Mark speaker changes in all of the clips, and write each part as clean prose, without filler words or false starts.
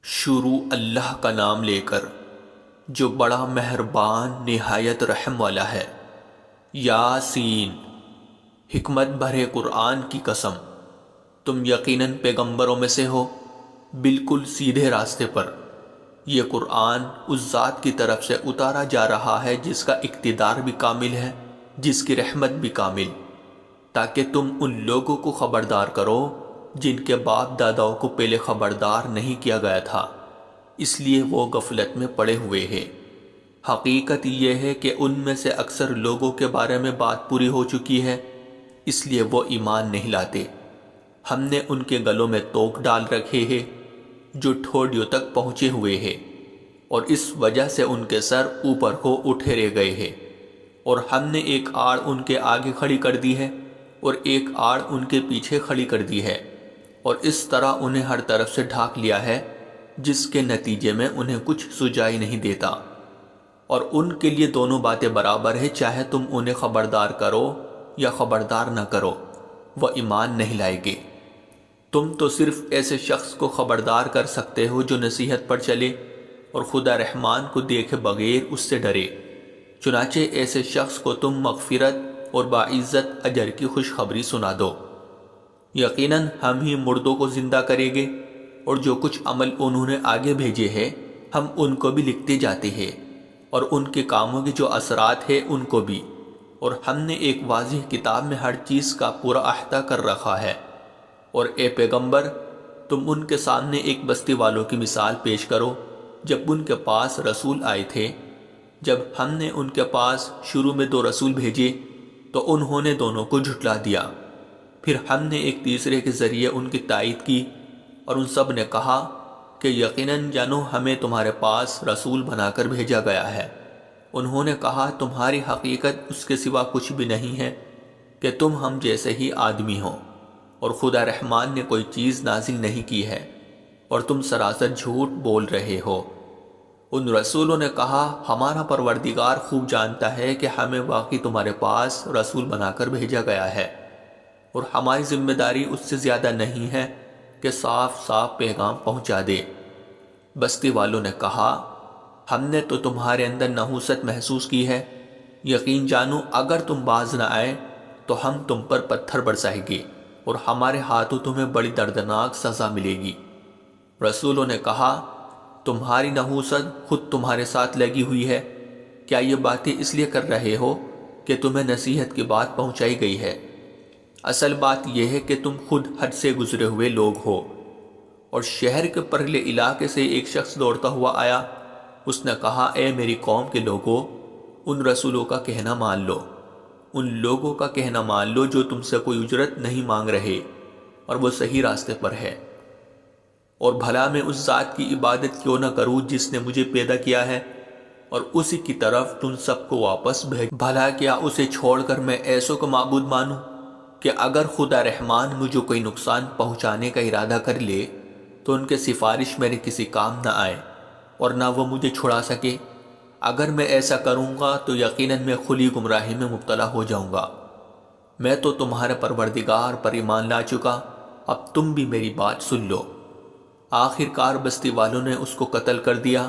Speaker 1: شروع اللہ کا نام لے کر جو بڑا مہربان نہایت رحم والا ہے۔ یاسین، حکمت بھرے قرآن کی قسم، تم یقیناً پیغمبروں میں سے ہو، بالکل سیدھے راستے پر۔ یہ قرآن اس ذات کی طرف سے اتارا جا رہا ہے جس کا اقتدار بھی کامل ہے، جس کی رحمت بھی کامل، تاکہ تم ان لوگوں کو خبردار کرو جن کے باپ داداؤں کو پہلے خبردار نہیں کیا گیا تھا، اس لیے وہ غفلت میں پڑے ہوئے ہیں۔ حقیقت یہ ہے کہ ان میں سے اکثر لوگوں کے بارے میں بات پوری ہو چکی ہے، اس لیے وہ ایمان نہیں لاتے۔ ہم نے ان کے گلوں میں توق ڈال رکھے ہیں جو ٹھوڑیوں تک پہنچے ہوئے ہیں، اور اس وجہ سے ان کے سر اوپر کو اٹھے رہ گئے ہیں، اور ہم نے ایک آڑ ان کے آگے کھڑی کر دی ہے اور ایک آڑ ان کے پیچھے کھڑی کر دی ہے، اور اس طرح انہیں ہر طرف سے ڈھانک لیا ہے، جس کے نتیجے میں انہیں کچھ سجائی نہیں دیتا۔ اور ان کے لیے دونوں باتیں برابر ہے، چاہے تم انہیں خبردار کرو یا خبردار نہ کرو، وہ ایمان نہیں لائے گے۔ تم تو صرف ایسے شخص کو خبردار کر سکتے ہو جو نصیحت پر چلے اور خدا رحمان کو دیکھے بغیر اس سے ڈرے۔ چنانچہ ایسے شخص کو تم مغفرت اور باعزت اجر کی خوشخبری سنا دو۔ یقیناً ہم ہی مردوں کو زندہ کریں گے، اور جو کچھ عمل انہوں نے آگے بھیجے ہیں ہم ان کو بھی لکھتے جاتے ہیں، اور ان کے کاموں کے جو اثرات ہیں ان کو بھی، اور ہم نے ایک واضح کتاب میں ہر چیز کا پورا احاطہ کر رکھا ہے۔ اور اے پیغمبر، تم ان کے سامنے ایک بستی والوں کی مثال پیش کرو جب ان کے پاس رسول آئے تھے۔ جب ہم نے ان کے پاس شروع میں 2 رسول بھیجے تو انہوں نے دونوں کو جھٹلا دیا، پھر ہم نے ایک تیسرے کے ذریعے ان کی تائید کی، اور ان سب نے کہا کہ یقیناً جانو ہمیں تمہارے پاس رسول بنا کر بھیجا گیا ہے۔ انہوں نے کہا تمہاری حقیقت اس کے سوا کچھ بھی نہیں ہے کہ تم ہم جیسے ہی آدمی ہو، اور خدا رحمان نے کوئی چیز نازل نہیں کی ہے، اور تم سراسر جھوٹ بول رہے ہو۔ ان رسولوں نے کہا ہمارا پروردگار خوب جانتا ہے کہ ہمیں واقعی تمہارے پاس رسول بنا کر بھیجا گیا ہے، اور ہماری ذمہ داری اس سے زیادہ نہیں ہے کہ صاف صاف پیغام پہنچا دے۔ بستی والوں نے کہا ہم نے تو تمہارے اندر نحوست محسوس کی ہے، یقین جانو اگر تم باز نہ آئے تو ہم تم پر پتھر برسائیں گے، اور ہمارے ہاتھوں تمہیں بڑی دردناک سزا ملے گی۔ رسولوں نے کہا تمہاری نحوست خود تمہارے ساتھ لگی ہوئی ہے، کیا یہ باتیں اس لیے کر رہے ہو کہ تمہیں نصیحت کی بات پہنچائی گئی ہے؟ اصل بات یہ ہے کہ تم خود حد سے گزرے ہوئے لوگ ہو۔ اور شہر کے پرلے علاقے سے ایک شخص دوڑتا ہوا آیا، اس نے کہا اے میری قوم کے لوگوں، ان رسولوں کا کہنا مان لو، ان لوگوں کا کہنا مان لو جو تم سے کوئی اجرت نہیں مانگ رہے، اور وہ صحیح راستے پر ہے۔ اور بھلا میں اس ذات کی عبادت کیوں نہ کروں جس نے مجھے پیدا کیا ہے اور اسی کی طرف تم سب کو واپس بھیج، بھلا کیا اسے چھوڑ کر میں ایسوں کو معبود مانوں کہ اگر خدا رحمان مجھے کوئی نقصان پہنچانے کا ارادہ کر لے تو ان کے سفارش میرے کسی کام نہ آئے اور نہ وہ مجھے چھڑا سکے۔ اگر میں ایسا کروں گا تو یقیناً میں کھلی گمراہی میں مبتلا ہو جاؤں گا۔ میں تو تمہارے پروردگار پر ایمان لا چکا، اب تم بھی میری بات سن لو۔ آخر کار بستی والوں نے اس کو قتل کر دیا،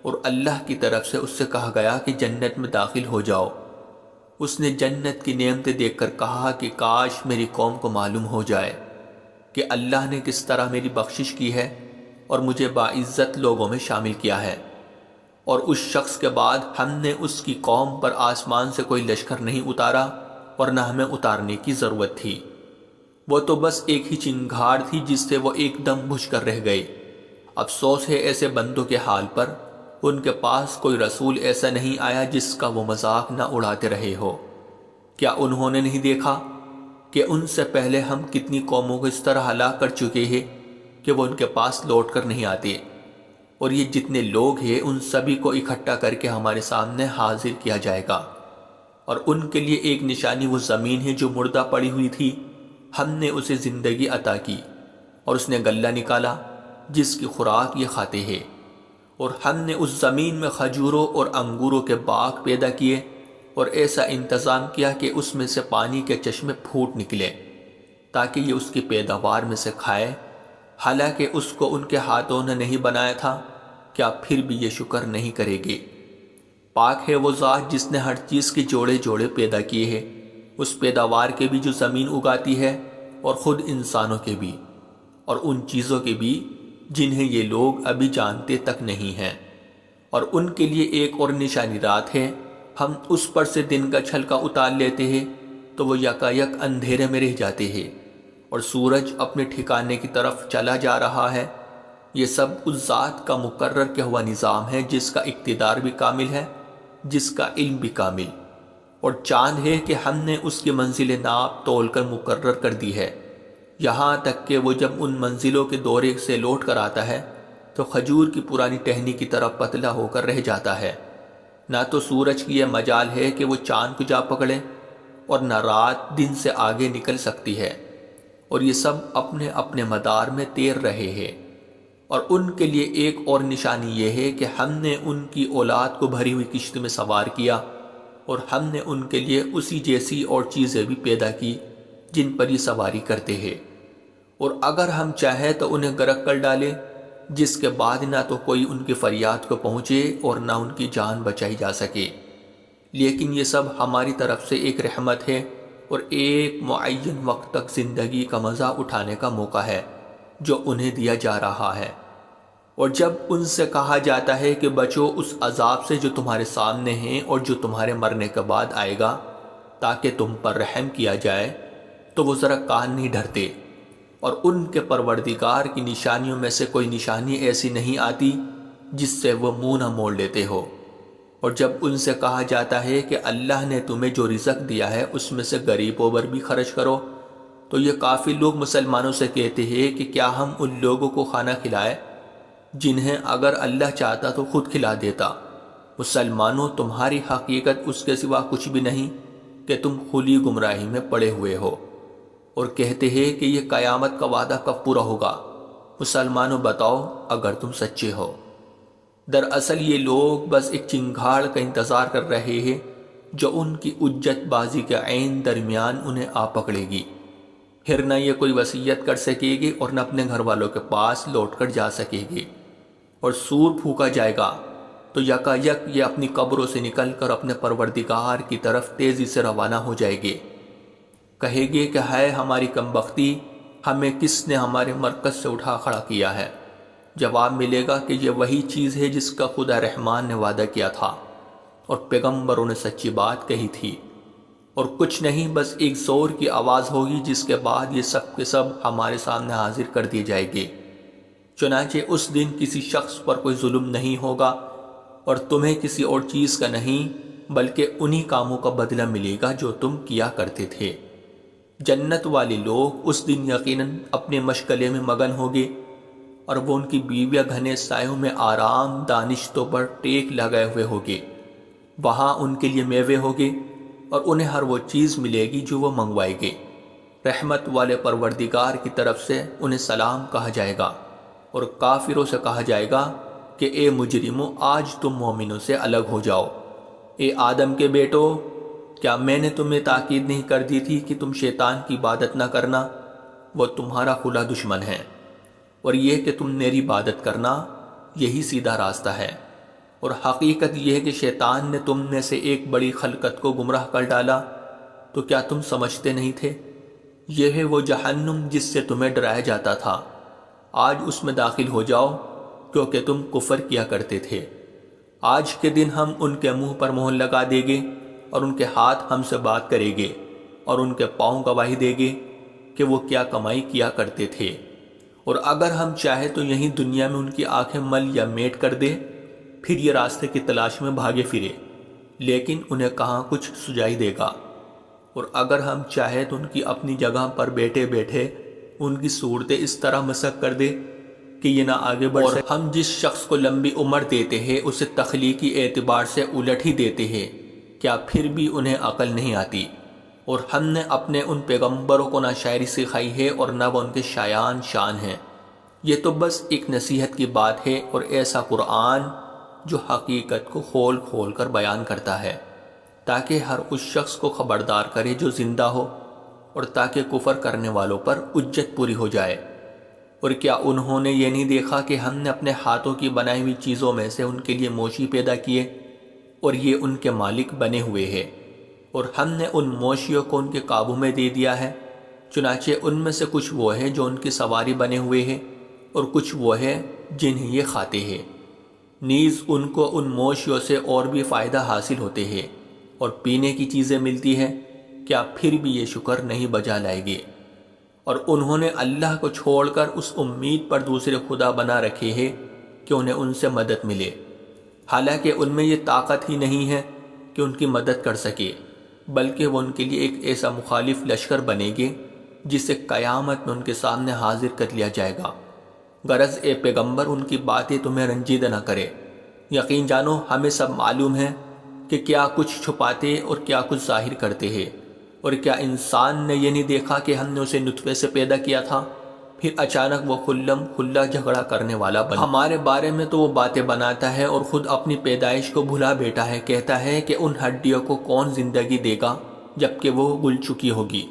Speaker 1: اور اللہ کی طرف سے اس سے کہا گیا کہ جنت میں داخل ہو جاؤ۔ اس نے جنت کی نعمتیں دیکھ کر کہا کہ کاش میری قوم کو معلوم ہو جائے کہ اللہ نے کس طرح میری بخشش کی ہے اور مجھے باعزت لوگوں میں شامل کیا ہے۔ اور اس شخص کے بعد ہم نے اس کی قوم پر آسمان سے کوئی لشکر نہیں اتارا، اور نہ ہمیں اتارنے کی ضرورت تھی، وہ تو بس ایک ہی چنگھاڑ تھی جس سے وہ ایک دم بجھ کر رہ گئے۔ افسوس ہے ایسے بندوں کے حال پر، ان کے پاس کوئی رسول ایسا نہیں آیا جس کا وہ مذاق نہ اڑاتے رہے ہو۔ کیا انہوں نے نہیں دیکھا کہ ان سے پہلے ہم کتنی قوموں کو اس طرح ہلاک کر چکے ہیں کہ وہ ان کے پاس لوٹ کر نہیں آتے، اور یہ جتنے لوگ ہیں ان سبھی کو اکٹھا کر کے ہمارے سامنے حاضر کیا جائے گا، اور ان کے لیے ایک نشانی وہ زمین ہے جو مردہ پڑی ہوئی تھی، ہم نے اسے زندگی عطا کی، اور اس نے غلہ نکالا جس کی خوراک یہ کھاتے ہیں، اور ہم نے اس زمین میں کھجوروں اور انگوروں کے باغ پیدا کیے، اور ایسا انتظام کیا کہ اس میں سے پانی کے چشمے پھوٹ نکلے تاکہ یہ اس کی پیداوار میں سے کھائے۔ حالانکہ اس کو ان کے ہاتھوں نے نہیں بنایا تھا، کیا پھر بھی یہ شکر نہیں کرے گے؟ پاک ہے وہ ذات جس نے ہر چیز کے جوڑے جوڑے پیدا کیے ہیں، اس پیداوار کے بھی جو زمین اگاتی ہے اور خود انسانوں کے بھی، اور ان چیزوں کے بھی جنہیں یہ لوگ ابھی جانتے تک نہیں ہیں۔ اور ان کے لیے ایک اور نشانی رات ہے، ہم اس پر سے دن کا چھلکا اتار لیتے ہیں تو وہ یکایک اندھیرے میں رہ جاتے ہیں، اور سورج اپنے ٹھکانے کی طرف چلا جا رہا ہے۔ یہ سب اس ذات کا مقرر کیا ہوا نظام ہے جس کا اقتدار بھی کامل ہے، جس کا علم بھی کامل۔ اور چاند ہے کہ ہم نے اس کی منزل ناپ تول کر مقرر کر دی ہے، یہاں تک کہ وہ جب ان منزلوں کے دورے سے لوٹ کر آتا ہے تو کھجور کی پرانی ٹہنی کی طرح پتلا ہو کر رہ جاتا ہے۔ نہ تو سورج کی یہ مجال ہے کہ وہ چاند کو جا پکڑے، اور نہ رات دن سے آگے نکل سکتی ہے، اور یہ سب اپنے اپنے مدار میں تیر رہے ہیں۔ اور ان کے لیے ایک اور نشانی یہ ہے کہ ہم نے ان کی اولاد کو بھری ہوئی کشت میں سوار کیا، اور ہم نے ان کے لیے اسی جیسی اور چیزیں بھی پیدا کی جن پر یہ سواری کرتے ہیں، اور اگر ہم چاہیں تو انہیں غرق کر ڈالیں، جس کے بعد نہ تو کوئی ان کی فریاد کو پہنچے اور نہ ان کی جان بچائی جا سکے۔ لیکن یہ سب ہماری طرف سے ایک رحمت ہے، اور ایک معین وقت تک زندگی کا مزہ اٹھانے کا موقع ہے جو انہیں دیا جا رہا ہے۔ اور جب ان سے کہا جاتا ہے کہ بچو اس عذاب سے جو تمہارے سامنے ہیں اور جو تمہارے مرنے کے بعد آئے گا تاکہ تم پر رحم کیا جائے، تو وہ ذرا کان نہیں دھرتے، اور ان کے پروردگار کی نشانیوں میں سے کوئی نشانی ایسی نہیں آتی جس سے وہ منہ نہ موڑ لیتے ہو۔ اور جب ان سے کہا جاتا ہے کہ اللہ نے تمہیں جو رزق دیا ہے اس میں سے غریبوں پر بھی خرچ کرو، تو یہ کافی لوگ مسلمانوں سے کہتے ہیں کہ کیا ہم ان لوگوں کو کھانا کھلائے جنہیں اگر اللہ چاہتا تو خود کھلا دیتا؟ مسلمانوں، تمہاری حقیقت اس کے سوا کچھ بھی نہیں کہ تم کھلی گمراہی میں پڑے ہوئے ہو۔ اور کہتے ہیں کہ یہ قیامت کا وعدہ کب پورا ہوگا؟ مسلمانوں بتاؤ اگر تم سچے ہو۔ دراصل یہ لوگ بس ایک چنگھاڑ کا انتظار کر رہے ہیں جو ان کی اجت بازی کے عین درمیان انہیں آ پکڑے گی، پھر نہ یہ کوئی وصیت کر سکے گی اور نہ اپنے گھر والوں کے پاس لوٹ کر جا سکے گی۔ اور سور پھونکا جائے گا تو یکا یک یہ اپنی قبروں سے نکل کر اپنے پروردگار کی طرف تیزی سے روانہ ہو جائے گے۔ کہے گے کہ ہے ہماری کم بختی، ہمیں کس نے ہمارے مرکز سے اٹھا کھڑا کیا ہے؟ جواب ملے گا کہ یہ وہی چیز ہے جس کا خدا رحمان نے وعدہ کیا تھا اور پیغمبروں نے سچی بات کہی تھی، اور کچھ نہیں، بس ایک زور کی آواز ہوگی جس کے بعد یہ سب کے سب ہمارے سامنے حاضر کر دیے جائیں گے۔ چنانچہ اس دن کسی شخص پر کوئی ظلم نہیں ہوگا، اور تمہیں کسی اور چیز کا نہیں بلکہ انہی کاموں کا بدلہ ملے گا جو تم کیا کرتے تھے۔ جنت والے لوگ اس دن یقیناً اپنے مشغلے میں مگن ہوگے، اور وہ ان کی بیویاں گھنے سایوں میں آرام دانشتوں پر ٹیک لگائے ہوئے ہوگے۔ وہاں ان کے لیے میوے ہوگے اور انہیں ہر وہ چیز ملے گی جو وہ منگوائے گے۔ رحمت والے پروردگار کی طرف سے انہیں سلام کہا جائے گا، اور کافروں سے کہا جائے گا کہ اے مجرموں، آج تم مومنوں سے الگ ہو جاؤ۔ اے آدم کے بیٹو، کیا میں نے تمہیں تاکید نہیں کر دی تھی کہ تم شیطان کی عبادت نہ کرنا؟ وہ تمہارا کھلا دشمن ہے، اور یہ کہ تم میری عبادت کرنا، یہی سیدھا راستہ ہے۔ اور حقیقت یہ ہے کہ شیطان نے تم میں سے ایک بڑی خلقت کو گمراہ کر ڈالا، تو کیا تم سمجھتے نہیں تھے؟ یہ ہے وہ جہنم جس سے تمہیں ڈرایا جاتا تھا، آج اس میں داخل ہو جاؤ کیونکہ تم کفر کیا کرتے تھے۔ آج کے دن ہم ان کے منہ پر مہر لگا دیں گے، اور ان کے ہاتھ ہم سے بات کریں گے، اور ان کے پاؤں گواہی دیں گے کہ وہ کیا کمائی کیا کرتے تھے۔ اور اگر ہم چاہیں تو یہیں دنیا میں ان کی آنکھیں مل یا میٹ کر دے، پھر یہ راستے کی تلاش میں بھاگے پھرے، لیکن انہیں کہاں کچھ سجائی دے گا۔ اور اگر ہم چاہیں تو ان کی اپنی جگہ پر بیٹھے بیٹھے ان کی صورتیں اس طرح مسخ کر دے کہ یہ نہ آگے بڑھ سکے۔ اور ہم جس شخص کو لمبی عمر دیتے ہیں اسے تخلیقی اعتبار سے الٹ ہی دیتے ہیں، کیا پھر بھی انہیں عقل نہیں آتی؟ اور ہم نے اپنے ان پیغمبروں کو نہ شاعری سکھائی ہے اور نہ وہ ان کے شایان شان ہیں۔ یہ تو بس ایک نصیحت کی بات ہے، اور ایسا قرآن جو حقیقت کو کھول کھول کر بیان کرتا ہے تاکہ ہر اس شخص کو خبردار کرے جو زندہ ہو، اور تاکہ کفر کرنے والوں پر حجت پوری ہو جائے۔ اور کیا انہوں نے یہ نہیں دیکھا کہ ہم نے اپنے ہاتھوں کی بنائی ہوئی چیزوں میں سے ان کے لیے موشی پیدا کیے اور یہ ان کے مالک بنے ہوئے ہیں، اور ہم نے ان موشیوں کو ان کے قابو میں دے دیا ہے، چنانچہ ان میں سے کچھ وہ ہیں جو ان کی سواری بنے ہوئے ہیں اور کچھ وہ ہیں جنہیں یہ کھاتے ہیں۔ نیز ان کو ان موشیوں سے اور بھی فائدہ حاصل ہوتے ہیں اور پینے کی چیزیں ملتی ہیں، کیا پھر بھی یہ شکر نہیں بجا لائے گے؟ اور انہوں نے اللہ کو چھوڑ کر اس امید پر دوسرے خدا بنا رکھے ہیں کہ انہیں ان سے مدد ملے، حالانکہ ان میں یہ طاقت ہی نہیں ہے کہ ان کی مدد کر سکے، بلکہ وہ ان کے لیے ایک ایسا مخالف لشکر بنے گے جسے قیامت میں ان کے سامنے حاضر کر لیا جائے گا۔ غرض اے پیغمبر ان کی باتیں تمہیں رنجیدہ نہ کرے، یقین جانو ہمیں سب معلوم ہے کہ کیا کچھ چھپاتے اور کیا کچھ ظاہر کرتے ہیں۔ اور کیا انسان نے یہ نہیں دیکھا کہ ہم نے اسے نطفے سے پیدا کیا تھا، پھر اچانک وہ خلم کھلا جھگڑا کرنے والا بنا۔ ہمارے بارے میں تو وہ باتیں بناتا ہے اور خود اپنی پیدائش کو بھلا بیٹھا ہے، کہتا ہے کہ ان ہڈیوں کو کون زندگی دے گا جبکہ وہ گل چکی ہوگی۔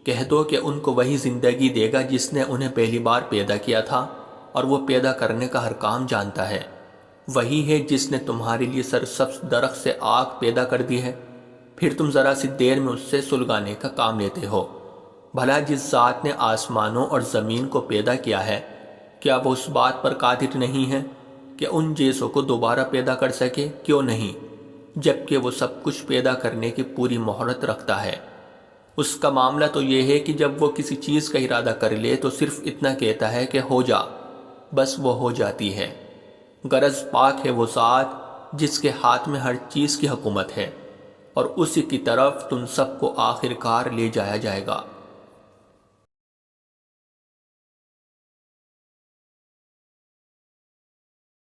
Speaker 1: کہہ دو کہ ان کو وہی زندگی دے گا جس نے انہیں پہلی بار پیدا کیا تھا، اور وہ پیدا کرنے کا ہر کام جانتا ہے۔ وہی ہے جس نے تمہارے لیے سرسبز درخت سے آگ پیدا کر دی ہے، پھر تم ذرا سی دیر میں اس سے سلگانے کا کام لیتے ہو۔ بھلا جس ذات نے آسمانوں اور زمین کو پیدا کیا ہے، کیا وہ اس بات پر قادر نہیں ہے کہ ان جیسوں کو دوبارہ پیدا کر سکے؟ کیوں نہیں، جبکہ وہ سب کچھ پیدا کرنے کی پوری مہارت رکھتا ہے۔ اس کا معاملہ تو یہ ہے کہ جب وہ کسی چیز کا ارادہ کر لے تو صرف اتنا کہتا ہے کہ ہو جا، بس وہ ہو جاتی ہے۔ غرض پاک ہے وہ ذات جس کے ہاتھ میں ہر چیز کی حکومت ہے، اور اسی کی طرف تم سب کو آخر کار لے جایا جائے گا۔